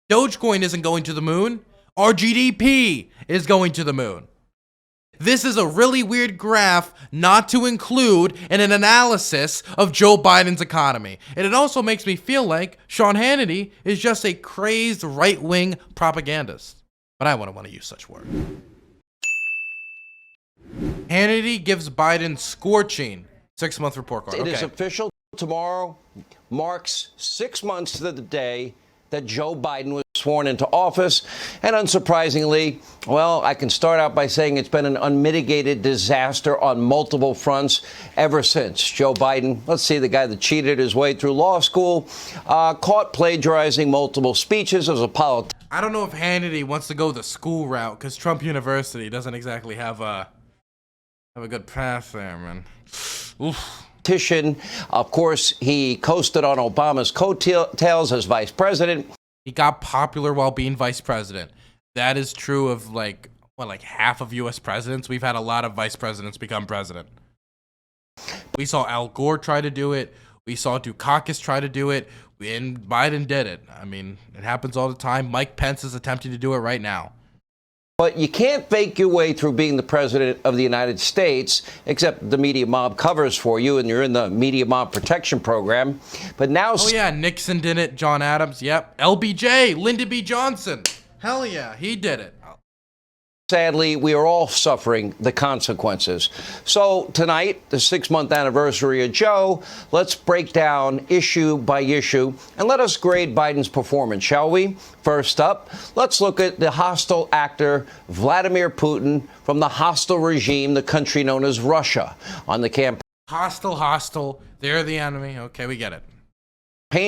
Dogecoin isn't going to the moon. Our GDP is going to the moon. This is a really weird graph not to include in an analysis of Joe Biden's economy. And it also makes me feel like Sean Hannity is just a crazed right-wing propagandist. But I wouldn't want to use such words. Hannity gives Biden scorching 6-month report card. It is official. Tomorrow marks 6 months to the day that Joe Biden was sworn into office. And unsurprisingly, well, I can start out by saying it's been an unmitigated disaster on multiple fronts ever since. Joe Biden, let's see, the guy that cheated his way through law school, caught plagiarizing multiple speeches as a politician. I don't know if Hannity wants to go the school route because Trump University doesn't exactly have a good path there, man. Oof. Of course, he coasted on Obama's coattails as vice president. He got popular while being vice president. That is true of like half of U.S. presidents. We've had a lot of vice presidents become president. We saw Al Gore try to do it. We saw Dukakis try to do it. And Biden did it. I mean, it happens all the time. Mike Pence is attempting to do it right now. But you can't fake your way through being the president of the United States, except the media mob covers for you, and you're in the media mob protection program. But now... Oh, yeah, Nixon did it. John Adams, yep. LBJ, Lyndon B. Johnson. Hell yeah, he did it. Sadly, we are all suffering the consequences. So tonight, the 6-month anniversary of Joe, let's break down issue by issue and let us grade Biden's performance, shall we? First up, let's look at the hostile actor Vladimir Putin from the hostile regime, the country known as Russia, on the campaign. Hostile. They're the enemy. Okay, we get it.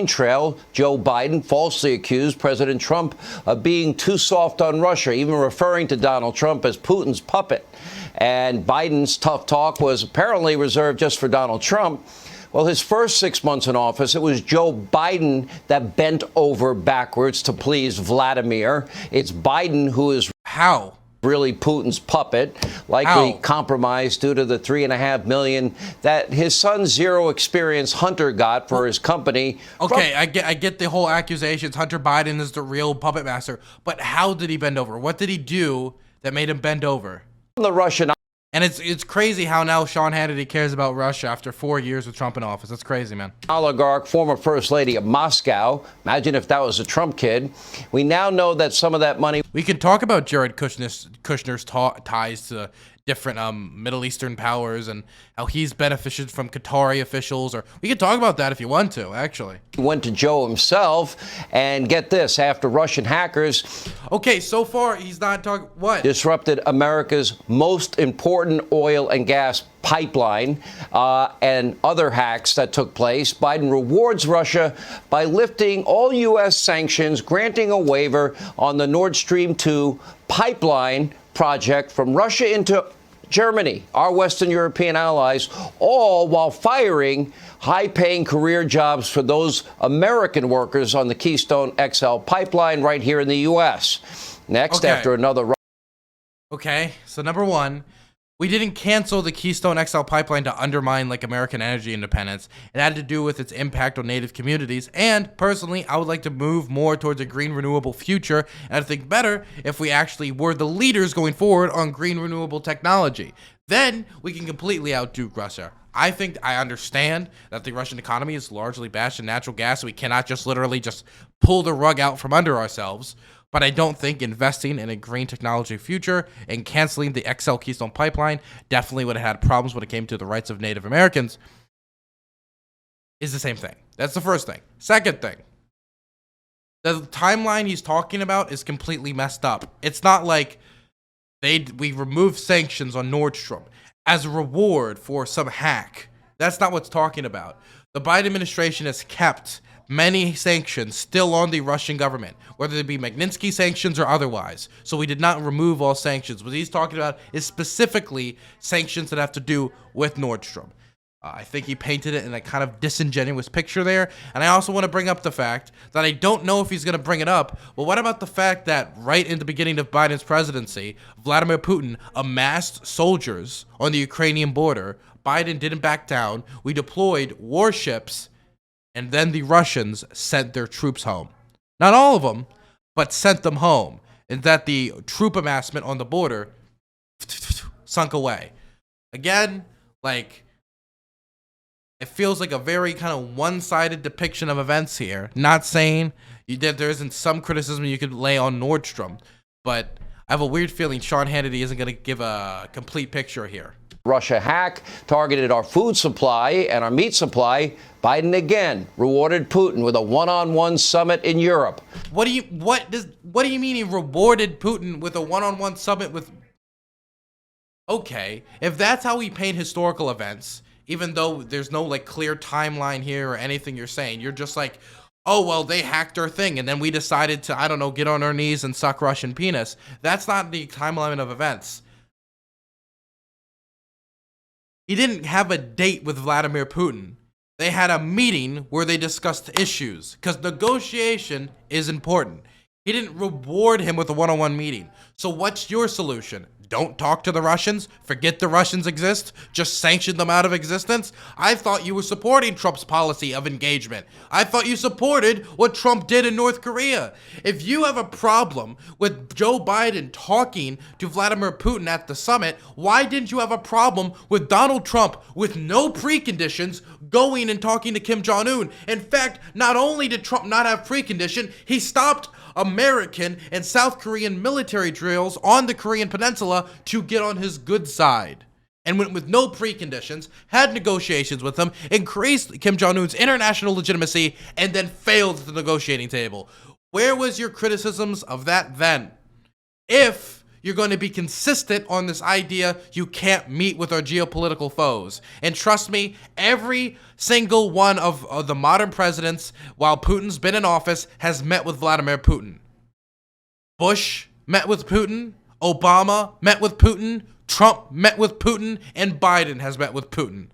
Trail, Joe Biden falsely accused President Trump of being too soft on Russia, even referring to Donald Trump as Putin's puppet. And Biden's tough talk was apparently reserved just for Donald Trump. Well, his first 6 months in office, it was Joe Biden that bent over backwards to please Vladimir. It's Biden who is really Putin's puppet, likely compromised due to the $3.5 million that his son Zero Experience Hunter got for his company. Okay, I get the whole accusations. Hunter Biden is the real puppet master, but how did he bend over? What did he do that made him bend over? The Russian. And it's crazy how now Sean Hannity cares about Russia after 4 years with Trump in office. That's crazy, man. Oligarch, former first lady of Moscow. Imagine if that was a Trump kid. We now know that some of that money... We can talk about Jared Kushner's ties to different Middle Eastern powers and how he's benefited from Qatari officials. Or we can talk about that if you want to, actually. Went to Joe himself, and get this, after Russian hackers... Okay, so far he's not talking... What? Disrupted America's most important oil and gas pipeline and other hacks that took place. Biden rewards Russia by lifting all U.S. sanctions, granting a waiver on the Nord Stream 2 pipeline project from Russia into Germany, our Western European allies, all while firing high-paying career jobs for those American workers on the Keystone XL pipeline right here in the U.S. Next, after another... Okay, so number one, we didn't cancel the Keystone XL pipeline to undermine like American energy independence. It had to do with its impact on native communities. And personally, I would like to move more towards a green renewable future. And I think better if we actually were the leaders going forward on green renewable technology. Then we can completely outdo Russia. I think I understand that the Russian economy is largely based in natural gas. So we cannot just literally just pull the rug out from under ourselves. But I don't think investing in a green technology future and canceling the XL Keystone pipeline definitely would have had problems when it came to the rights of Native Americans is the same thing. That's the first thing. Second thing, the timeline he's talking about is completely messed up. It's not like we removed sanctions on Nord Stream as a reward for some hack. That's not what's talking about. The Biden administration has kept many sanctions still on the Russian government, whether they be Magnitsky sanctions or otherwise. So we did not remove all sanctions. What he's talking about is specifically sanctions that have to do with Nord Stream. I think he painted it in a kind of disingenuous picture there. And I also want to bring up the fact that I don't know if he's going to bring it up, but what about the fact that right in the beginning of Biden's presidency, Vladimir Putin amassed soldiers on the Ukrainian border. Biden didn't back down. We deployed warships, and then the Russians sent their troops home. Not all of them, but sent them home, and that the troop amassment on the border sunk away. Again, like, it feels like a very kind of one-sided depiction of events here. Not saying there isn't some criticism you could lay on Nordstrom, but I have a weird feeling Sean Hannity isn't going to give a complete picture here. Russia hack targeted our food supply and our meat supply. Biden again rewarded Putin with a one-on-one summit in Europe. What do you mean he rewarded Putin with a one-on-one summit with? Okay, if that's how we paint historical events, even though there's no like clear timeline here or anything you're saying, you're just like, oh, well, they hacked our thing, and then we decided to, I don't know, get on our knees and suck Russian penis. That's not the timeline of events. He didn't have a date with Vladimir Putin. They had a meeting where they discussed issues, because negotiation is important. He didn't reward him with a one-on-one meeting. So what's your solution? Don't talk to the Russians? Forget the Russians exist? Just sanction them out of existence? I thought you were supporting Trump's policy of engagement. I thought you supported what Trump did in North Korea. If you have a problem with Joe Biden talking to Vladimir Putin at the summit, why didn't you have a problem with Donald Trump with no preconditions going and talking to Kim Jong-un? In fact, not only did Trump not have precondition, he stopped American and South Korean military drills on the Korean Peninsula to get on his good side, and went with no preconditions, had negotiations with him, increased Kim Jong-un's international legitimacy, and then failed at the negotiating table. Where was your criticisms of that then? If you're going to be consistent on this idea, you can't meet with our geopolitical foes. And trust me, every single one of the modern presidents, while Putin's been in office, has met with Vladimir Putin. Bush met with Putin, Obama met with Putin, Trump met with Putin, and Biden has met with Putin.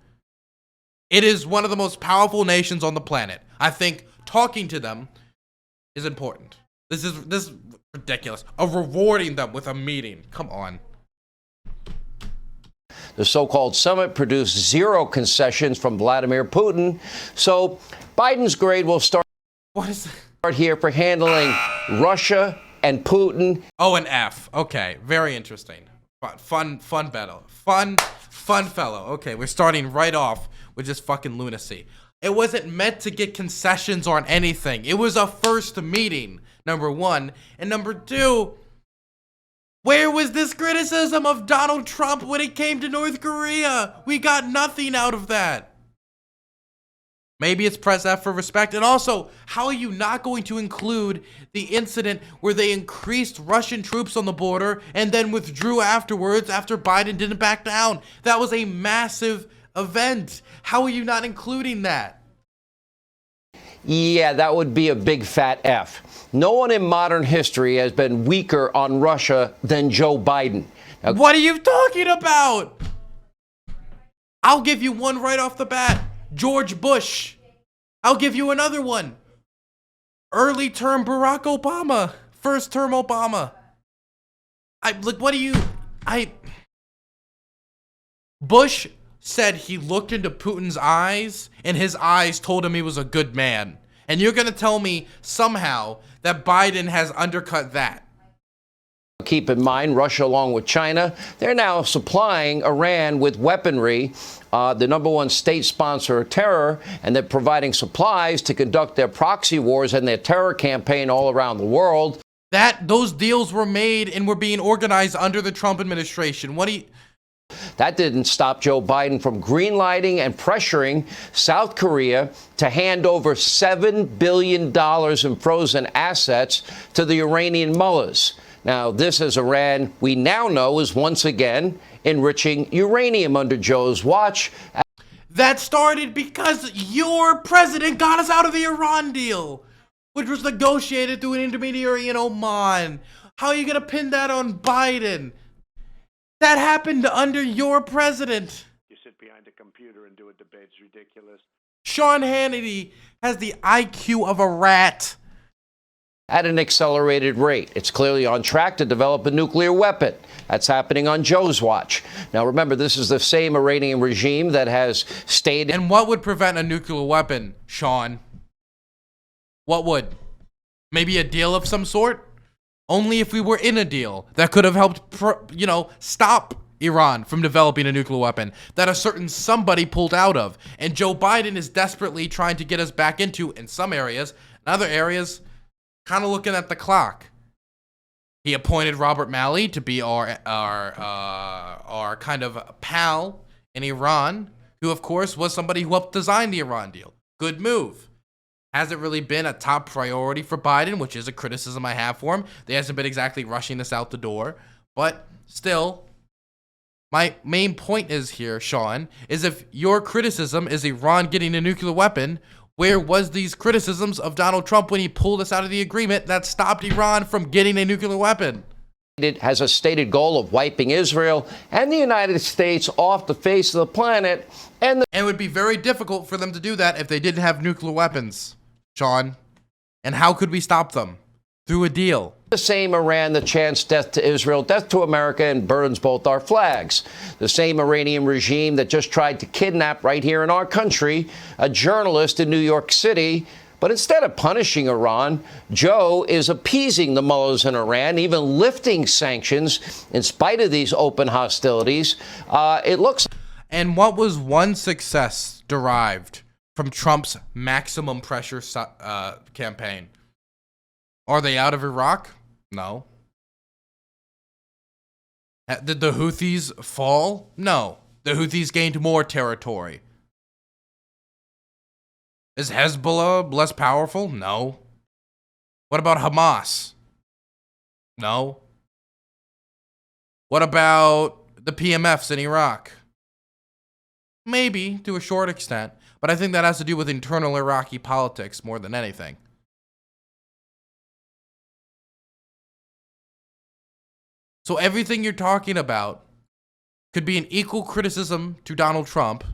It is one of the most powerful nations on the planet. I think talking to them is important. This is ridiculous. Rewarding them with a meeting. Come on. The so-called summit produced zero concessions from Vladimir Putin. So Biden's grade will start here for handling Russia and Putin. Oh, an F. Okay, very interesting. Fun battle. Fun fellow. Okay, we're starting right off with just fucking lunacy. It wasn't meant to get concessions on anything. It was a first meeting, number one. And number two, where was this criticism of Donald Trump when it came to North Korea? We got nothing out of that. Maybe it's press F for respect. And also, how are you not going to include the incident where they increased Russian troops on the border and then withdrew afterwards after Biden didn't back down? That was a massive event. How are you not including that? Yeah, that would be a big fat F. No one in modern history has been weaker on Russia than Joe Biden. Now, what are you talking about? I'll give you one right off the bat. George Bush. I'll give you another one. Early term Barack Obama. First term Obama. Bush said he looked into Putin's eyes and his eyes told him he was a good man. And you're going to tell me somehow that Biden has undercut that. Keep in mind, Russia, along with China, they're now supplying Iran with weaponry, the number one state sponsor of terror, and they're providing supplies to conduct their proxy wars and their terror campaign all around the world. Those deals were made and were being organized under the Trump administration. That didn't stop Joe Biden from greenlighting and pressuring South Korea to hand over $7 billion in frozen assets to the Iranian mullahs. Now, this is Iran we now know is once again enriching uranium under Joe's watch. That started because your president got us out of the Iran deal, which was negotiated through an intermediary in Oman. How are you going to pin that on Biden? That happened under your president. You sit behind a computer and do a debate. It's ridiculous. Sean Hannity has the IQ of a rat. At an accelerated rate. It's clearly on track to develop a nuclear weapon. That's happening on Joe's watch. Now, remember, this is the same Iranian regime that has stayed. And what would prevent a nuclear weapon, Sean? What would? Maybe a deal of some sort? Only if we were in a deal that could have helped, stop Iran from developing a nuclear weapon that a certain somebody pulled out of. And Joe Biden is desperately trying to get us back into in some areas. In other areas, kind of looking at the clock. He appointed Robert Malley to be our kind of pal in Iran, who of course was somebody who helped design the Iran deal. Good move. Hasn't really been a top priority for Biden, which is a criticism I have for him. They hasn't been exactly rushing this out the door, but still, my main point is here, Sean, is if your criticism is Iran getting a nuclear weapon, where was these criticisms of Donald Trump when he pulled us out of the agreement that stopped Iran from getting a nuclear weapon? It has a stated goal of wiping Israel and the United States off the face of the planet. And it would be very difficult for them to do that if they didn't have nuclear weapons, Sean. And how could we stop them? Through a deal. The same Iran that chants death to Israel, death to America, and burns both our flags. The same Iranian regime that just tried to kidnap right here in our country a journalist in New York City. But instead of punishing Iran, Joe is appeasing the mullahs in Iran, even lifting sanctions in spite of these open hostilities. It looks. And what was one success derived from Trump's maximum pressure campaign? Are they out of Iraq? No. Did the Houthis fall? No. The Houthis gained more territory. Is Hezbollah less powerful? No. What about Hamas? No. What about the PMFs in Iraq? Maybe, to a short extent, but I think that has to do with internal Iraqi politics more than anything. So everything you're talking about could be an equal criticism to Donald Trump,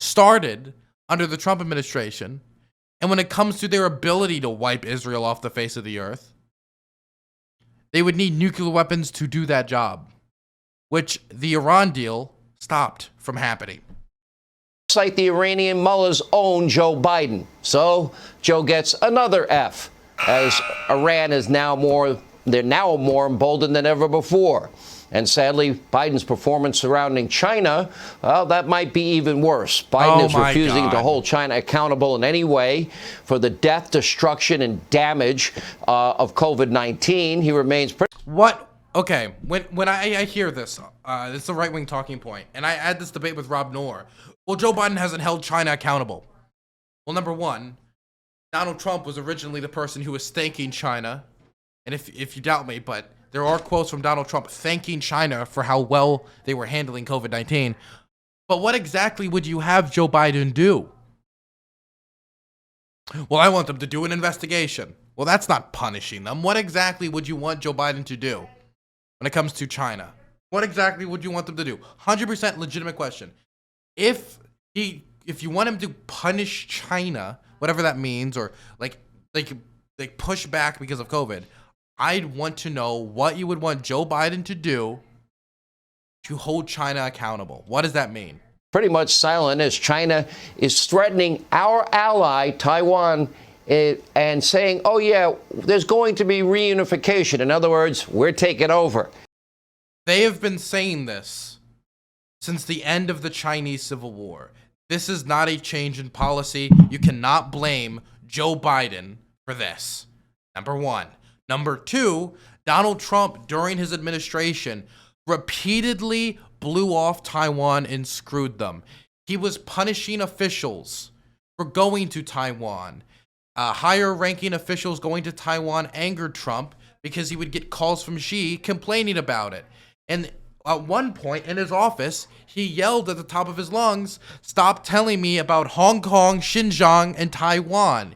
started under the Trump administration, and when it comes to their ability to wipe Israel off the face of the earth, they would need nuclear weapons to do that job, which the Iran deal stopped from happening. Looks like the Iranian mullahs own Joe Biden. So Joe gets another F, as Iran is they're now more emboldened than ever before. And sadly, Biden's performance surrounding China, well, that might be even worse. Biden is refusing to hold China accountable in any way for the death, destruction, and damage of COVID-19. He remains. What? Okay, when I hear this, it's a right-wing talking point, and I had this debate with Rob Noor. Well, Joe Biden hasn't held China accountable. Well, number one, Donald Trump was originally the person who was thanking China. And if you doubt me, but there are quotes from Donald Trump thanking China for how well they were handling COVID-19. But what exactly would you have Joe Biden do? Well, I want them to do an investigation. Well, that's not punishing them. What exactly would you want Joe Biden to do when it comes to China? What exactly would you want them to do? 100% legitimate question. If you want him to punish China, whatever that means, or like push back because of COVID, I'd want to know what you would want Joe Biden to do to hold China accountable. What does that mean? Pretty much silent as China is threatening our ally, Taiwan, and saying, oh, yeah, there's going to be reunification. In other words, we're taking over. They have been saying this since the end of the Chinese Civil War. This is not a change in policy. You cannot blame Joe Biden for this. Number one. Number two, Donald Trump, during his administration, repeatedly blew off Taiwan and screwed them. He was punishing officials for going to Taiwan. Higher-ranking officials going to Taiwan angered Trump because he would get calls from Xi complaining about it. And at one point in his office, he yelled at the top of his lungs, "Stop telling me about Hong Kong, Xinjiang, and Taiwan."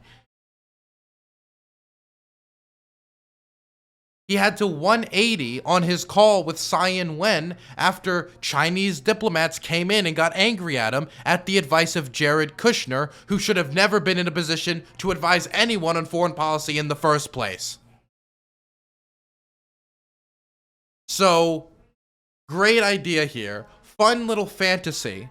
He had to 180 on his call with Tsai Ing-wen after Chinese diplomats came in and got angry at him at the advice of Jared Kushner, who should have never been in a position to advise anyone on foreign policy in the first place. So, great idea here. Fun little fantasy.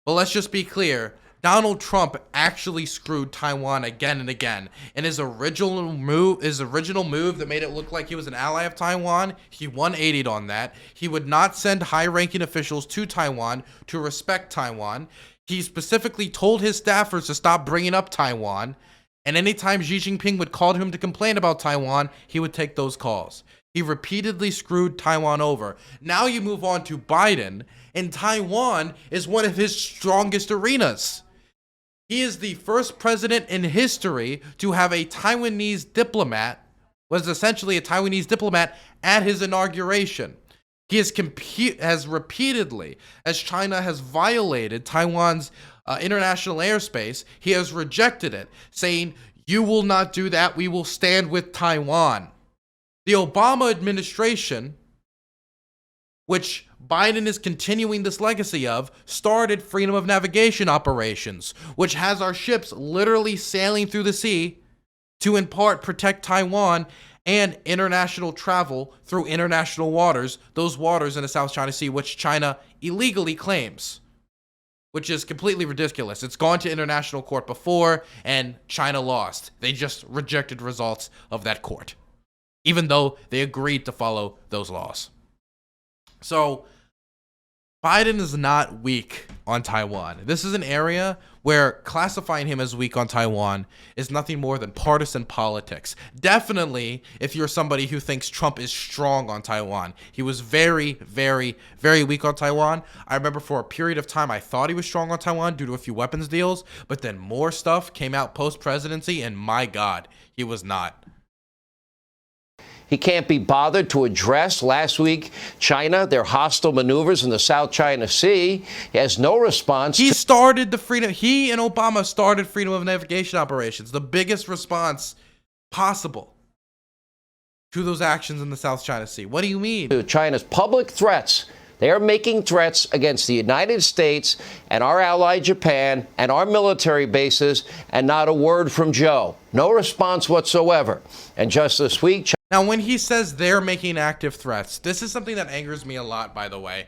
But let's just be clear. Donald Trump actually screwed Taiwan again and again. And his original move that made it look like he was an ally of Taiwan, he 180'd on that. He would not send high-ranking officials to Taiwan to respect Taiwan. He specifically told his staffers to stop bringing up Taiwan. And anytime Xi Jinping would call him to complain about Taiwan, he would take those calls. He repeatedly screwed Taiwan over. Now you move on to Biden, and Taiwan is one of his strongest arenas. He is the first president in history to have a Taiwanese diplomat, was essentially a Taiwanese diplomat at his inauguration. He has repeatedly, as China has violated Taiwan's international airspace, he has rejected it, saying, "You will not do that. We will stand with Taiwan." The Obama administration, which Biden is continuing this legacy of, started freedom of navigation operations, which has our ships literally sailing through the sea to in part protect Taiwan and international travel through international waters, those waters in the South China Sea, which China illegally claims, which is completely ridiculous. It's gone to international court before, and China lost. They just rejected results of that court, even though they agreed to follow those laws. So Biden is not weak on Taiwan. This is an area where classifying him as weak on Taiwan is nothing more than partisan politics. Definitely, if you're somebody who thinks Trump is strong on Taiwan. He was very, very, very weak on Taiwan. I remember for a period of time, I thought he was strong on Taiwan due to a few weapons deals, but then more stuff came out post-presidency, and my God, he was not. He can't be bothered to address last week China, their hostile maneuvers in the South China Sea. He has no response. He and Obama started freedom of navigation operations, the biggest response possible to those actions in the South China Sea. What do you mean? To China's public threats. They are making threats against the United States and our ally Japan and our military bases, and not a word from Joe. No response whatsoever. And just this week, now, when he says they're making active threats, this is something that angers me a lot, by the way.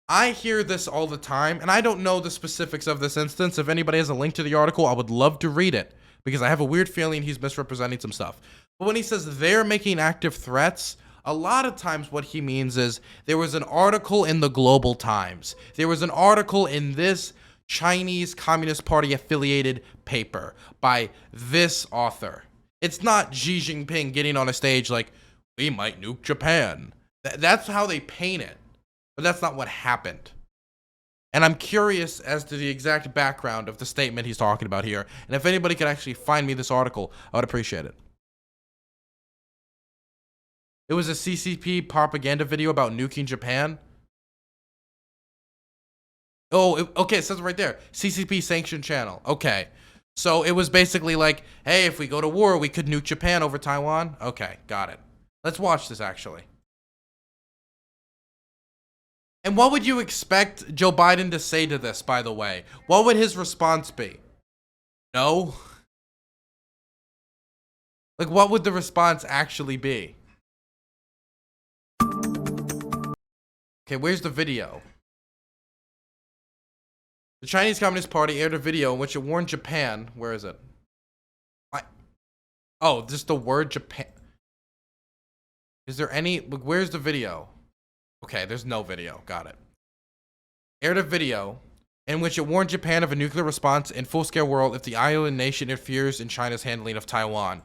I hear this all the time, and I don't know the specifics of this instance. If anybody has a link to the article, I would love to read it, because I have a weird feeling he's misrepresenting some stuff. But when he says they're making active threats, a lot of times what he means is there was an article in the Global Times. There was an article in this Chinese Communist Party affiliated paper by this author. It's not Xi Jinping getting on a stage like, we might nuke Japan. That's how they paint it. But that's not what happened. And I'm curious as to the exact background of the statement he's talking about here. And if anybody could actually find me this article, I would appreciate it. It was a CCP propaganda video about nuking Japan. Oh, okay, it says it right there. CCP sanctioned channel. Okay. So it was basically like, hey, if we go to war, we could nuke Japan over Taiwan. Okay, got it. Let's watch this, actually. And what would you expect Joe Biden to say to this, by the way? What would his response be? No? Like, what would the response actually be? Okay, where's the video? The Chinese Communist Party aired a video in which it warned Japan. Where is it? Oh, just the word Japan. Is there any? Where's the video? Okay, there's no video. Got it. Aired a video in which it warned Japan of a nuclear response in full-scale world if the island nation interferes in China's handling of Taiwan.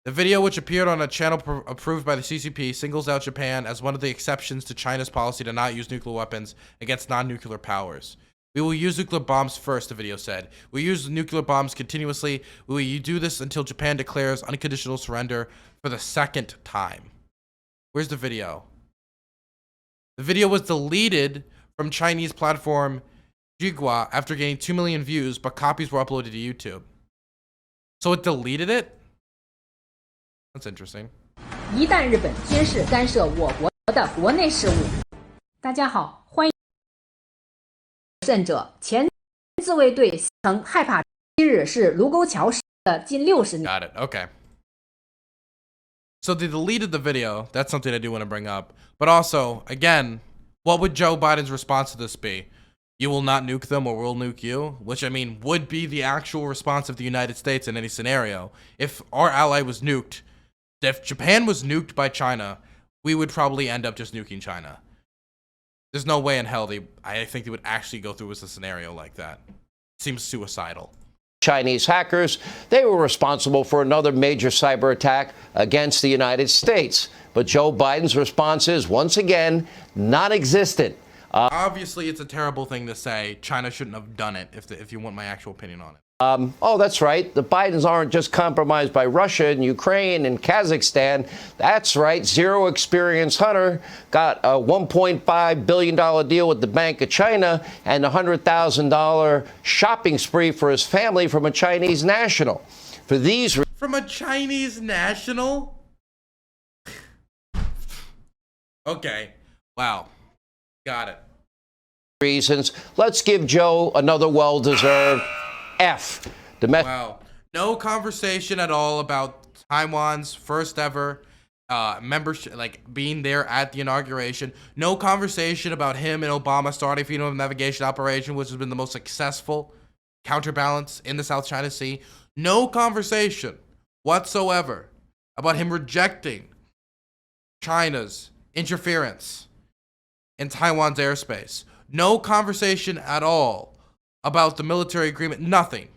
The video, which appeared on a channel approved by the CCP, singles out Japan as one of the exceptions to China's policy to not use nuclear weapons against non-nuclear powers. We will use nuclear bombs first, the video said. We use nuclear bombs continuously. We will do this until Japan declares unconditional surrender for the second time. Where's the video? The video was deleted from Chinese platform Jigua after getting 2 million views, but copies were uploaded to YouTube. So it deleted it? That's interesting. 一旦日本军事干涉我国的国内事务，大家好，欢迎甚者前自卫队曾害怕，今日是卢沟桥事的近60年。Got it. Okay. So they deleted the video. That's something I do want to bring up. But also, again, what would Joe Biden's response to this be? You will not nuke them or we'll nuke you? Which, I mean, would be the actual response of the United States in any scenario. If our ally was nuked, if Japan was nuked by China, we would probably end up just nuking China. There's no way in hell I think they would actually go through with a scenario like that. It seems suicidal. Chinese hackers, they were responsible for another major cyber attack against the United States. But Joe Biden's response is, once again, non-existent. Obviously, it's a terrible thing to say. China shouldn't have done it, if you want my actual opinion on it. Oh, that's right. The Bidens aren't just compromised by Russia and Ukraine and Kazakhstan. That's right. Zero Experience Hunter got a $1.5 billion deal with the Bank of China and a $100,000 shopping spree for his family from a Chinese national. For these From a Chinese national? Okay. Wow. Got it. reasons, let's give Joe another well-deserved F. Wow. No conversation at all about Taiwan's first ever membership, like being there at the inauguration. No conversation about him and Obama starting Freedom of Navigation operation, which has been the most successful counterbalance in the South China Sea. No conversation whatsoever about him rejecting China's interference in Taiwan's airspace. No conversation at all about the military agreement. Nothing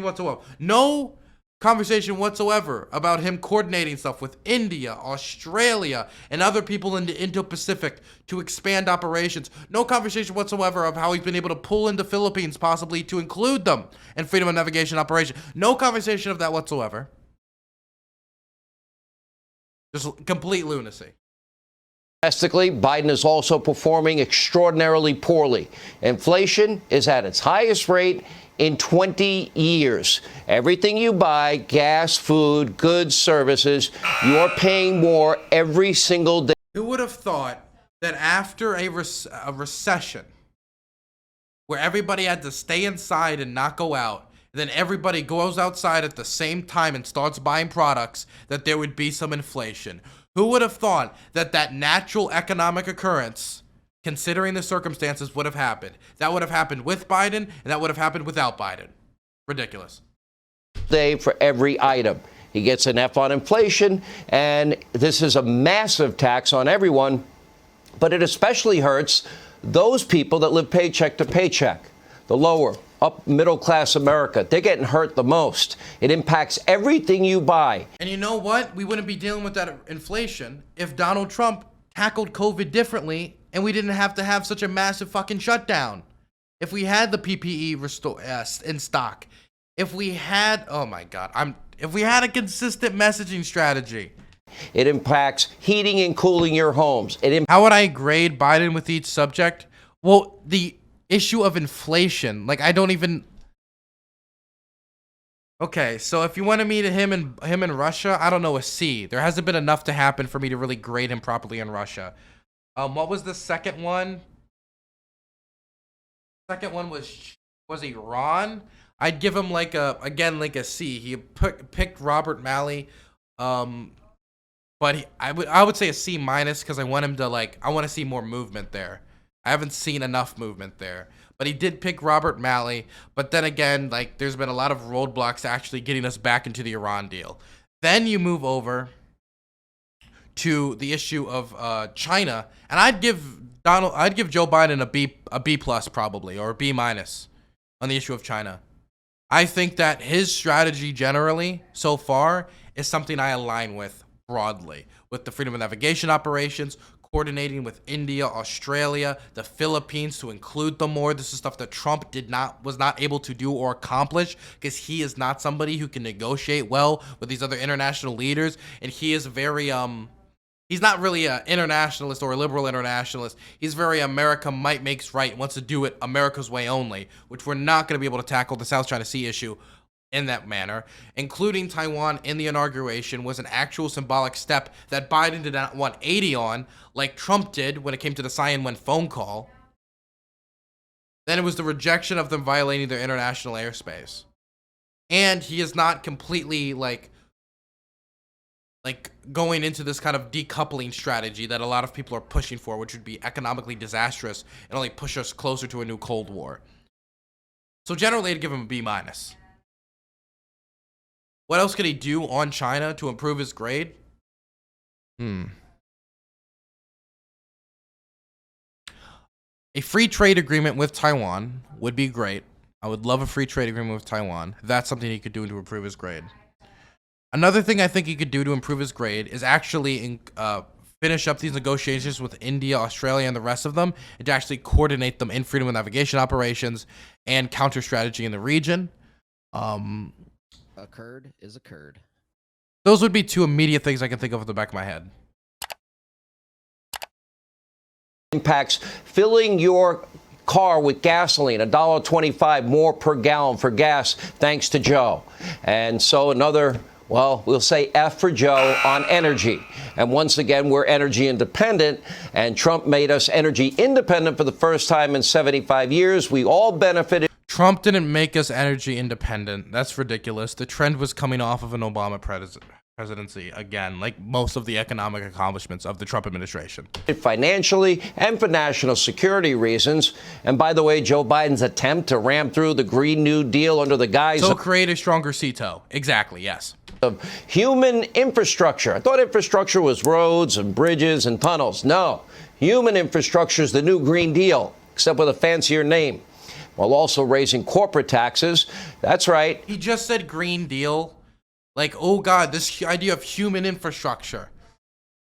whatsoever. No conversation whatsoever about him coordinating stuff with India, Australia, and other people in the Indo-Pacific to expand operations. No conversation whatsoever of how he's been able to pull in the Philippines possibly to include them in Freedom of Navigation operation. No conversation of that whatsoever. Just complete lunacy. Domestically, Biden is also performing extraordinarily poorly. Inflation is at its highest rate in 20 years. Everything you buy, gas, food, goods, services, you're paying more every single day. Who would have thought that after a recession where everybody had to stay inside and not go out, then everybody goes outside at the same time and starts buying products, that there would be some inflation? Who would have thought that that natural economic occurrence, considering the circumstances, would have happened? That would have happened with Biden, and that would have happened without Biden. Ridiculous. Day for every item. He gets an F on inflation, and this is a massive tax on everyone, but it especially hurts those people that live paycheck to paycheck, the lower, up middle class America. They're getting hurt the most. It impacts everything you buy. And you know what? We wouldn't be dealing with that inflation if Donald Trump tackled COVID differently and we didn't have to have such a massive fucking shutdown. If we had the PPE in stock, if we had, oh my God, if we had a consistent messaging strategy. It impacts heating and cooling your homes. How would I grade Biden with each subject? Well, the issue of inflation, like I don't even. Okay, so if you wanted me to him in Russia, I don't know, a C. There hasn't been enough to happen for me to really grade him properly in Russia. What was the second one? Second one was Iran. I'd give him like a C. He picked Robert Malley, but I would say a C minus because I want him to I want to see more movement there. I haven't seen enough movement there. But he did pick Robert Malley. But then again, there's been a lot of roadblocks to actually getting us back into the Iran deal. Then you move over to the issue of China, and I'd give Joe Biden a B plus probably, or a B minus on the issue of China. I think that his strategy generally so far is something I align with broadly, with the Freedom of Navigation operations, coordinating with India, Australia, the Philippines to include them more. This is stuff that Trump was not able to do or accomplish because he is not somebody who can negotiate well with these other international leaders, and he is very he's not really an internationalist or a liberal internationalist. He's very America might makes right, wants to do it America's way only, which we're not going to be able to tackle the South China Sea issue in that manner. Including Taiwan in the inauguration was an actual symbolic step that Biden did not want 80 on, like Trump did when it came to the Cyan-Wen phone call. Then it was the rejection of them violating their international airspace. And he is not completely like going into this kind of decoupling strategy that a lot of people are pushing for, which would be economically disastrous and only push us closer to a new Cold War. So generally, I'd give him a B-. What else could he do on China to improve his grade? A free trade agreement with Taiwan would be great. I would love a free trade agreement with Taiwan. That's something he could do to improve his grade. Another thing I think he could do to improve his grade is actually finish up these negotiations with India, Australia, and the rest of them, and to actually coordinate them in freedom of navigation operations and counter strategy in the region. A curd is a curd. Those would be two immediate things I can think of at the back of my head. Impacts filling your car with gasoline, $1.25 more per gallon for gas, thanks to Joe. And so another, well, we'll say F for Joe on energy. And once again, we're energy independent, and Trump made us energy independent for the first time in 75 years. We all benefited. Trump didn't make us energy independent. That's ridiculous. The trend was coming off of an Obama presidency again, like most of the economic accomplishments of the Trump administration. Financially and for national security reasons. And by the way, Joe Biden's attempt to ram through the Green New Deal under the guise of create a stronger CETO. Exactly, yes. Of human infrastructure. I thought infrastructure was roads and bridges and tunnels. No, human infrastructure is the new Green Deal, except with a fancier name, while also raising corporate taxes. That's right. He just said Green Deal. Like, oh God, this idea of human infrastructure.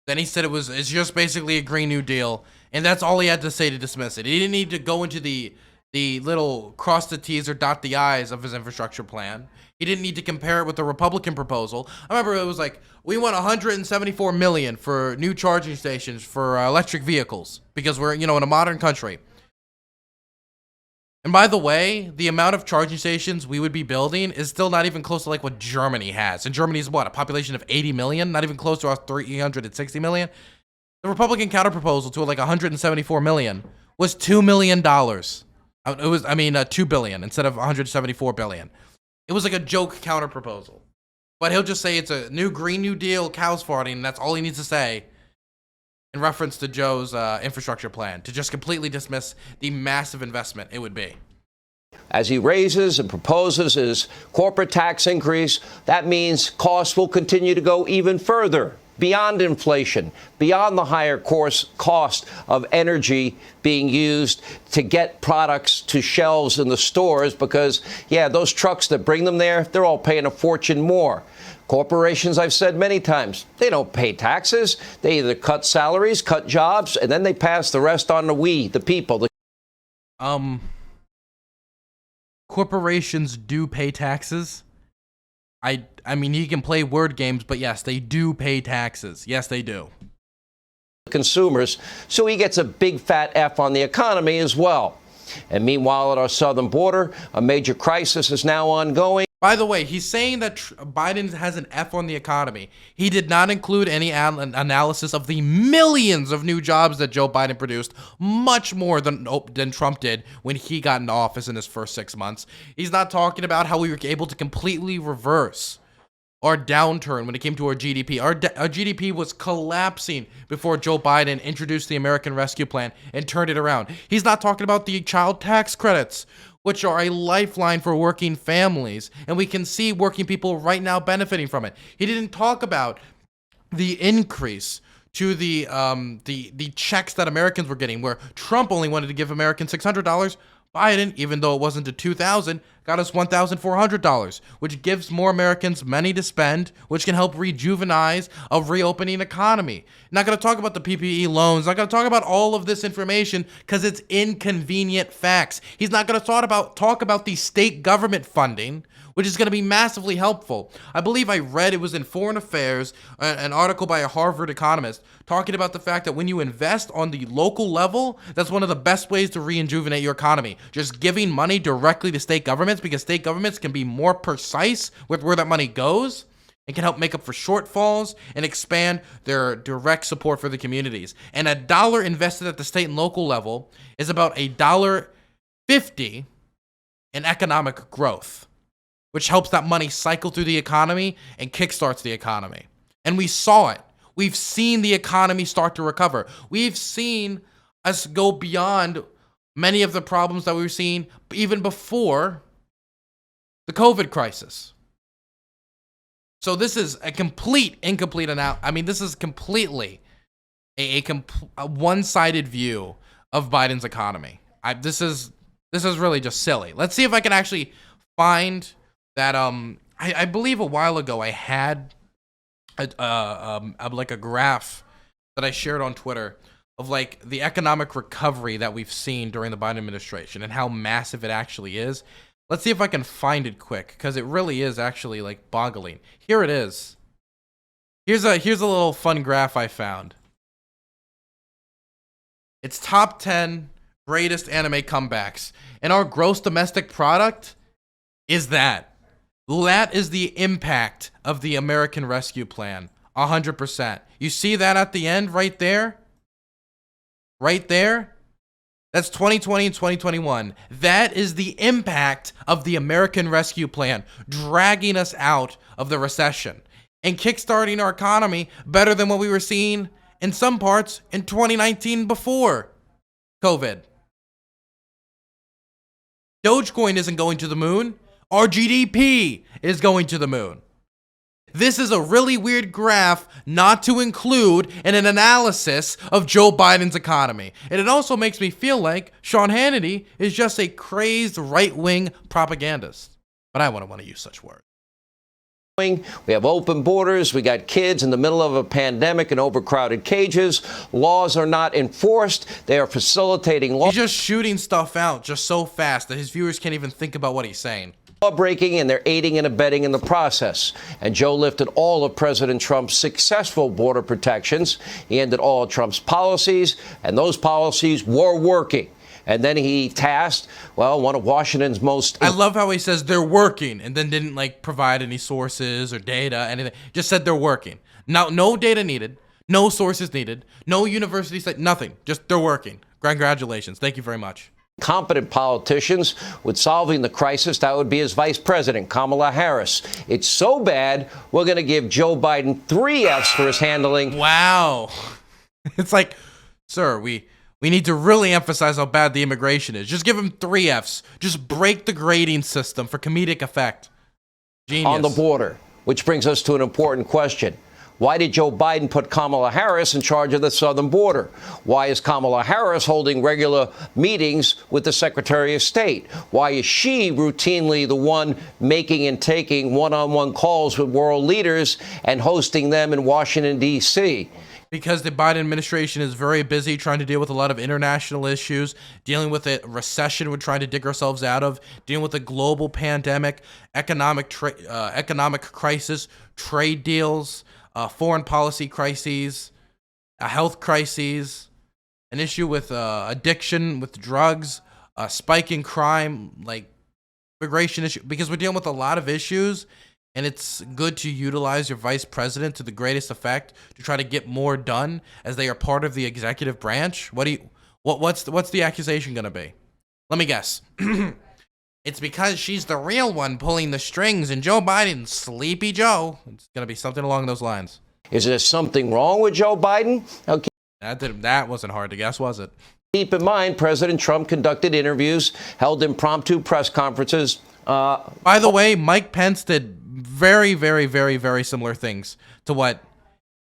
Then he said it's just basically a Green New Deal, and that's all he had to say to dismiss it. He didn't need to go into the little cross the T's or dot the I's of his infrastructure plan. He didn't need to compare it with the Republican proposal. I remember it was like, we want $174 million for new charging stations for electric vehicles because we're, in a modern country. And by the way, the amount of charging stations we would be building is still not even close to like what Germany has. And Germany's what, a population of 80 million? Not even close to our 360 million? The Republican counterproposal to like 174 million was $2 million. It was, $2 billion instead of 174 billion. It was like a joke counterproposal. But he'll just say it's a new Green New Deal, cows farting, and that's all he needs to say in reference to Joe's infrastructure plan, to just completely dismiss the massive investment it would be. As he raises and proposes his corporate tax increase, that means costs will continue to go even further, beyond inflation, beyond the higher cost of energy being used to get products to shelves in the stores, because, yeah, those trucks that bring them there, they're all paying a fortune more. Corporations, I've said many times, they don't pay taxes. They either cut salaries, cut jobs, and then they pass the rest on to we, the people. Corporations do pay taxes. I mean, you can play word games, but yes, they do pay taxes. Yes, they do. Consumers, so he gets a big fat F on the economy as well. And meanwhile, at our southern border, a major crisis is now ongoing. By the way, he's saying that Biden has an F on the economy. He did not include any analysis of the millions of new jobs that Joe Biden produced, much more than Trump did when he got into office in his first 6 months. He's not talking about how we were able to completely reverse our downturn when it came to our GDP. Our GDP was collapsing before Joe Biden introduced the American Rescue Plan and turned it around. He's not talking about the child tax credits, which are a lifeline for working families, and we can see working people right now benefiting from it. He didn't talk about the increase to the checks that Americans were getting, where Trump only wanted to give Americans $600. Biden, even though it wasn't to $2,000, got us $1,400, which gives more Americans money to spend, which can help rejuvenate a reopening economy. Not going to talk about the PPE loans. Not going to talk about all of this information because it's inconvenient facts. He's not going to talk about the state government funding, which is going to be massively helpful. I believe I read, it was in Foreign Affairs, an article by a Harvard economist talking about the fact that when you invest on the local level, that's one of the best ways to rejuvenate your economy. Just giving money directly to state governments, because state governments can be more precise with where that money goes and can help make up for shortfalls and expand their direct support for the communities. And $1 invested at the state and local level is about $1.50 in economic growth, which helps that money cycle through the economy and kickstarts the economy. And we saw it. We've seen the economy start to recover. We've seen us go beyond many of the problems that we were seeing even before the COVID crisis. So this is a incomplete analysis. I mean, this is completely a one-sided view of Biden's economy. This is really just silly. Let's see if I can actually find that. I believe a while ago I had like a graph that I shared on Twitter of like the economic recovery that we've seen during the Biden administration and how massive it actually is. Let's see if I can find it quick, because it really is actually like boggling. Here it is. Here's a little fun graph I found. It's top 10 greatest anime comebacks. And our gross domestic product is that. That is the impact of the American Rescue Plan. 100%. You see that at the end right there? Right there? That's 2020 and 2021. That is the impact of the American Rescue Plan, dragging us out of the recession and kickstarting our economy better than what we were seeing in some parts in 2019 before COVID. Dogecoin isn't going to the moon. Our GDP is going to the moon. This is a really weird graph not to include in an analysis of Joe Biden's economy. And it also makes me feel like Sean Hannity is just a crazed right-wing propagandist. But I wouldn't want to use such words. We have open borders. We got kids in the middle of a pandemic in overcrowded cages. Laws are not enforced. They are facilitating law. He's just shooting stuff out just so fast that his viewers can't even think about what he's saying. Breaking, and they're aiding and abetting in the process. And Joe lifted all of President Trump's successful border protections. He ended all of Trump's policies, and those policies were working. And then he tasked, well, one of Washington's most... I love how he says they're working and then didn't like provide any sources or data, anything. Just said they're working. Now, no data needed, no sources needed, no university site, nothing. Just they're working. Congratulations. Thank you very much. Competent politicians with solving the crisis. That would be his vice president, Kamala Harris. It's so bad, we're going to give Joe Biden 3 Fs for his handling. Wow. It's like, sir, we need to really emphasize how bad the immigration is. Just give him 3 Fs. Just break the grading system for comedic effect. Genius. On the border, which brings us to an important question. Why did Joe Biden put Kamala Harris in charge of the southern border? Why is Kamala Harris holding regular meetings with the Secretary of State? Why is she routinely the one making and taking one-on-one calls with world leaders and hosting them in Washington, D.C.? Because the Biden administration is very busy trying to deal with a lot of international issues, dealing with a recession we're trying to dig ourselves out of, dealing with a global pandemic, economic crisis, trade deals, foreign policy crises, a health crises, an issue with addiction, with drugs, a spike in crime, like immigration issue, because we're dealing with a lot of issues, and it's good to utilize your vice president to the greatest effect to try to get more done as they are part of the executive branch. What's the accusation going to be? Let me guess. It's because she's the real one pulling the strings and Joe Biden's Sleepy Joe. It's going to be something along those lines. Is there something wrong with Joe Biden? Okay. That wasn't hard to guess, was it? Keep in mind, President Trump conducted interviews, held impromptu press conferences. By the way, Mike Pence did very, very, very, very similar things to what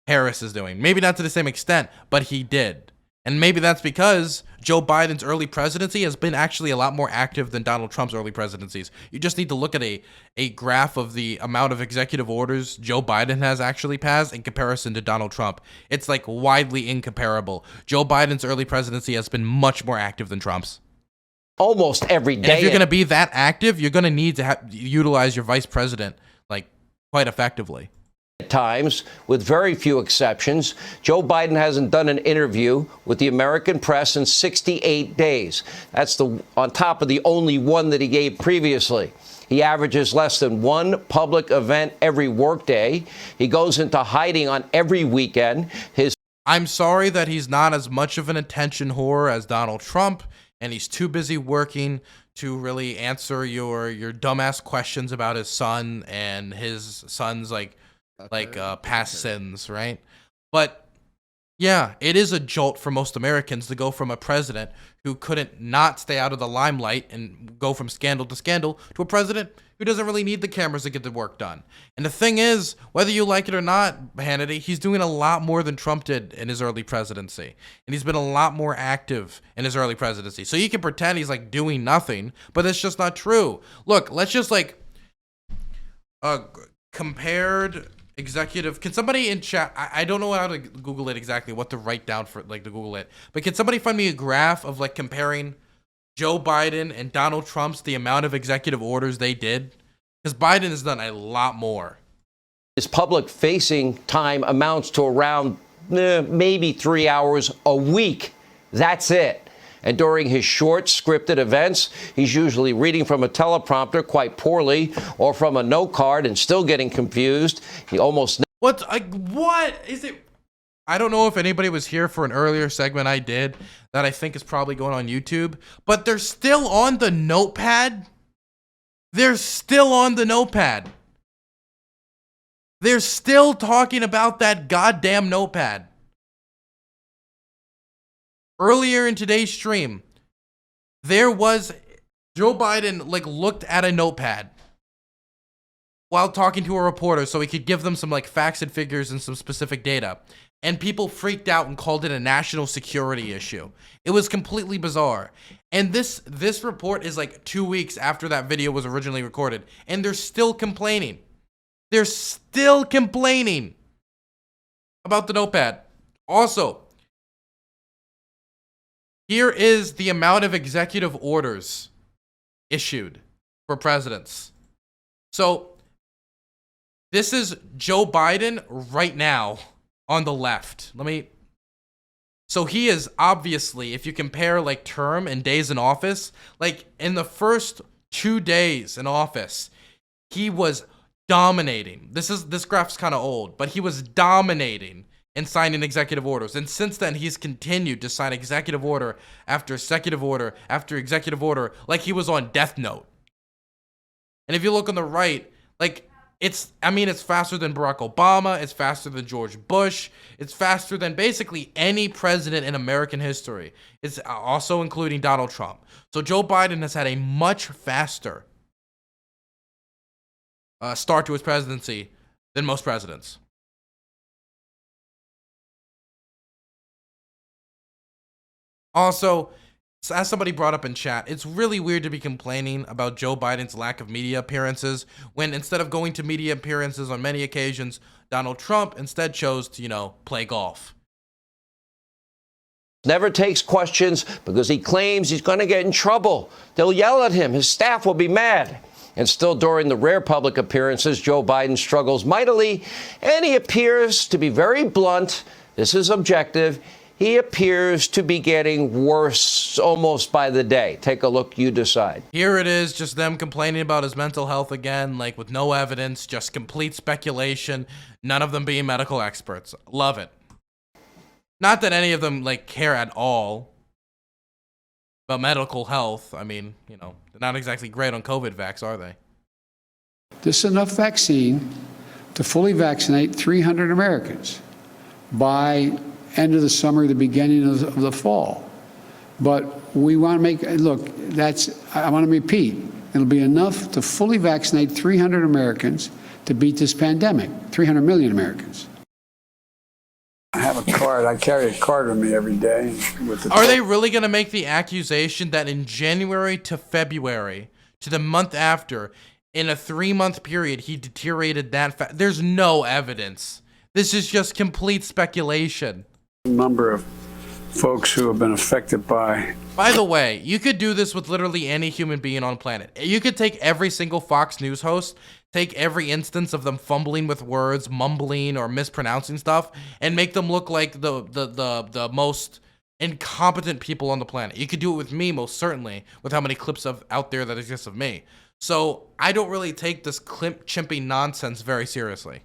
Harris is doing. Maybe not to the same extent, but he did. And maybe that's because Joe Biden's early presidency has been actually a lot more active than Donald Trump's early presidencies. You just need to look at a graph of the amount of executive orders Joe Biden has actually passed in comparison to Donald Trump. It's like widely incomparable. Joe Biden's early presidency has been much more active than Trump's. Almost every day. And if you're going to be that active, you're going to need to utilize your vice president like quite effectively. At times, with very few exceptions, Joe Biden hasn't done an interview with the American press in 68 days. That's on top of the only one that he gave previously. He averages less than one public event every workday. He goes into hiding on every weekend. I'm sorry that he's not as much of an attention whore as Donald Trump, and he's too busy working to really answer your dumbass questions about his son and his son's like like past sins, right? But yeah, it is a jolt for most Americans to go from a president who couldn't not stay out of the limelight and go from scandal to a president who doesn't really need the cameras to get the work done. And the thing is, whether you like it or not, Hannity, he's doing a lot more than Trump did in his early presidency. And he's been a lot more active in his early presidency. So you can pretend he's like doing nothing, but that's just not true. Look, let's just like compared executive. Can somebody in chat, I don't know how to Google it exactly, what to write down for like to Google it, but can somebody find me a graph of like comparing Joe Biden and Donald Trump's the amount of executive orders they did? Because Biden has done a lot more. His public facing time amounts to around maybe 3 hours a week. That's it. And during his short scripted events, he's usually reading from a teleprompter quite poorly or from a note card and still getting confused. He almost What is it? I don't know if anybody was here for an earlier segment I did that I think is probably going on YouTube, but they're still on the notepad. They're still on the notepad. They're still talking about that goddamn notepad. Earlier in today's stream, there was Joe Biden like looked at a notepad while talking to a reporter so he could give them some like facts and figures and some specific data. And people freaked out and called it a national security issue. It was completely bizarre. And this report is like 2 weeks after that video was originally recorded. And they're still complaining. They're still complaining about the notepad. Also, here is the amount of executive orders issued for presidents. So this is Joe Biden right now on the left. So he is obviously, if you compare like term and days in office, like in the first 2 days in office, he was dominating. This graph's kind of old, but he was dominating and signing executive orders. And since then, he's continued to sign executive order after executive order after executive order, like he was on death note. And if you look on the right, like it's faster than Barack Obama. It's faster than George Bush. It's faster than basically any president in American history. It's also including Donald Trump. So Joe Biden has had a much faster start to his presidency than most presidents. Also, as somebody brought up in chat, it's really weird to be complaining about Joe Biden's lack of media appearances when instead of going to media appearances on many occasions, Donald Trump instead chose to, play golf. never takes questions because he claims he's going to get in trouble. They'll yell at him. His staff will be mad. And still, during the rare public appearances, Joe Biden struggles mightily, and he appears to be very blunt. This is objective. He appears to be getting worse almost by the day. Take a look, you decide. Here it is, just them complaining about his mental health again, like with no evidence, just complete speculation, none of them being medical experts. Love it. Not that any of them care at all about medical health. I mean, they're not exactly great on COVID vax, are they? This is enough vaccine to fully vaccinate 300 Americans by end of the summer, the beginning of the fall. But we want to make, look, I want to repeat, it'll be enough to fully vaccinate 300 Americans to beat this pandemic, 300 million Americans. I have a card. I carry a card with me every day. Are they really going to make the accusation that in January to February, to the month after, in a 3-month period, he deteriorated that fast? There's no evidence. This is just complete speculation. Number of folks who have been affected by. By the way, you could do this with literally any human being on the planet. You could take every single Fox News host, take every instance of them fumbling with words, mumbling, or mispronouncing stuff, and make them look like the most incompetent people on the planet. You could do it with me, most certainly, with how many clips out there that exist of me. So I don't really take this chimpy nonsense very seriously.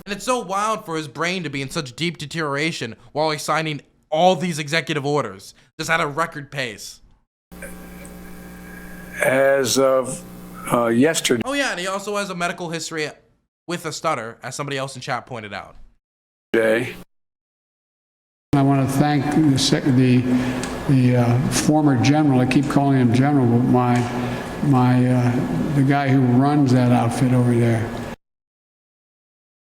And it's so wild for his brain to be in such deep deterioration while he's signing all these executive orders, just at a record pace. As of yesterday. Oh yeah, and he also has a medical history with a stutter, as somebody else in chat pointed out. I want to thank the former general. I keep calling him general, but the guy who runs that outfit over there.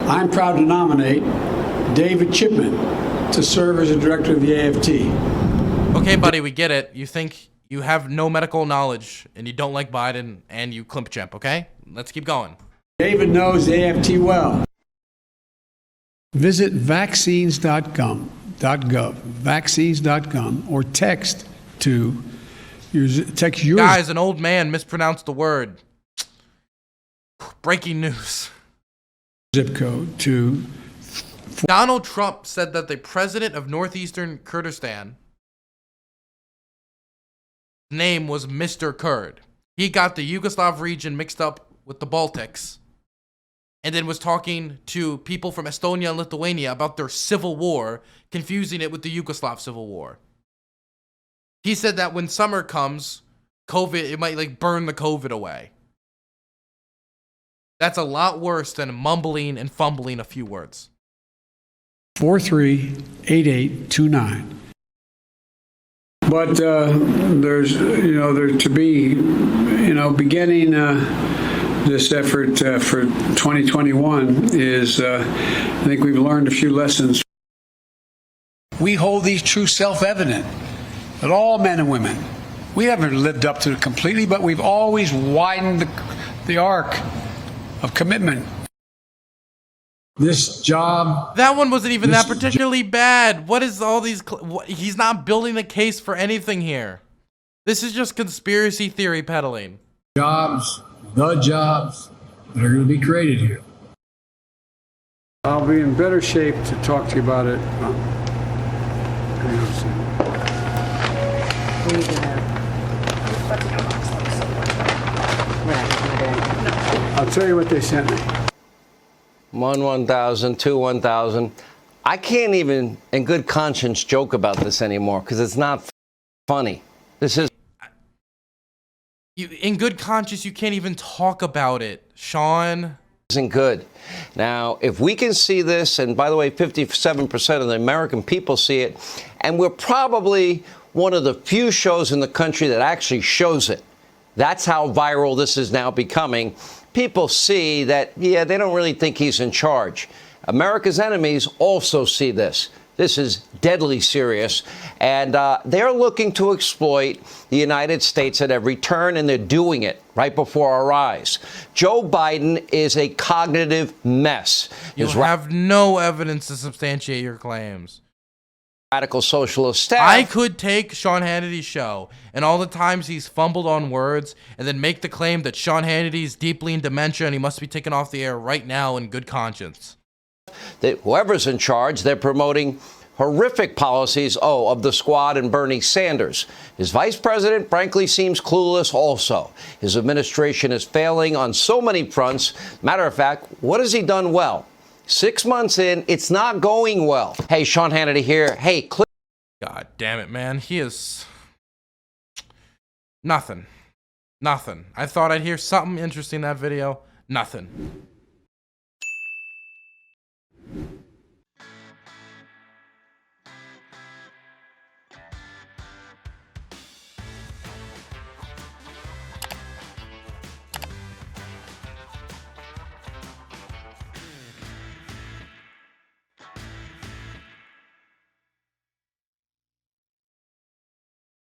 I'm proud to nominate David Chipman to serve as a director of the AFT. Okay, buddy, we get it. You think you have no medical knowledge and you don't like Biden and you climp chimp, okay? Let's keep going. David knows the AFT well. Visit vaccines.gov, vaccines.gov, or text your Guys, an old man mispronounced the word. Breaking news. zip code to. Donald Trump said that the president of northeastern Kurdistan name was Mr. Kurd. He got the Yugoslav region mixed up with the Baltics, and then was talking to people from Estonia and Lithuania about their civil war, confusing it with the Yugoslav civil war. He said that when summer comes, COVID, it might like burn the COVID away. That's a lot worse than mumbling and fumbling a few words. 438829. But there's, there to be, beginning this effort for 2021 is, I think we've learned a few lessons. We hold these truths self-evident that all men and women, we haven't lived up to it completely, but we've always widened the arc of commitment. This job. That one wasn't even that particularly bad. What is all these? He's not building a case for anything here. This is just conspiracy theory peddling. Jobs, the jobs that are going to be created here. I'll be in better shape to talk to you about it. I'll tell you what they sent me. 1,000, 1,000. I can't even, in good conscience, joke about this anymore because it's not funny. This is. In good conscience, you can't even talk about it, Sean. Isn't good. Now, if we can see this, and by the way, 57% of the American people see it, and we're probably one of the few shows in the country that actually shows it. That's how viral this is now becoming. People see that, yeah, they don't really think he's in charge. America's enemies also see this. This is deadly serious, and they're looking to exploit the United States at every turn, and they're doing it right before our eyes. Joe Biden is a cognitive mess. You have no evidence to substantiate your claims. Radical socialist staff. I could take Sean Hannity's show and all the times he's fumbled on words and then make the claim that Sean Hannity's deeply in dementia and he must be taken off the air right now in good conscience. That whoever's in charge, they're promoting horrific policies, of the squad and Bernie Sanders. His vice president, frankly, seems clueless also. His administration is failing on so many fronts. Matter of fact, what has he done well? 6 months in, it's not going well. Hey, Sean Hannity here. Hey, God damn it, man. He is nothing. I thought I'd hear something interesting in that video. Nothing.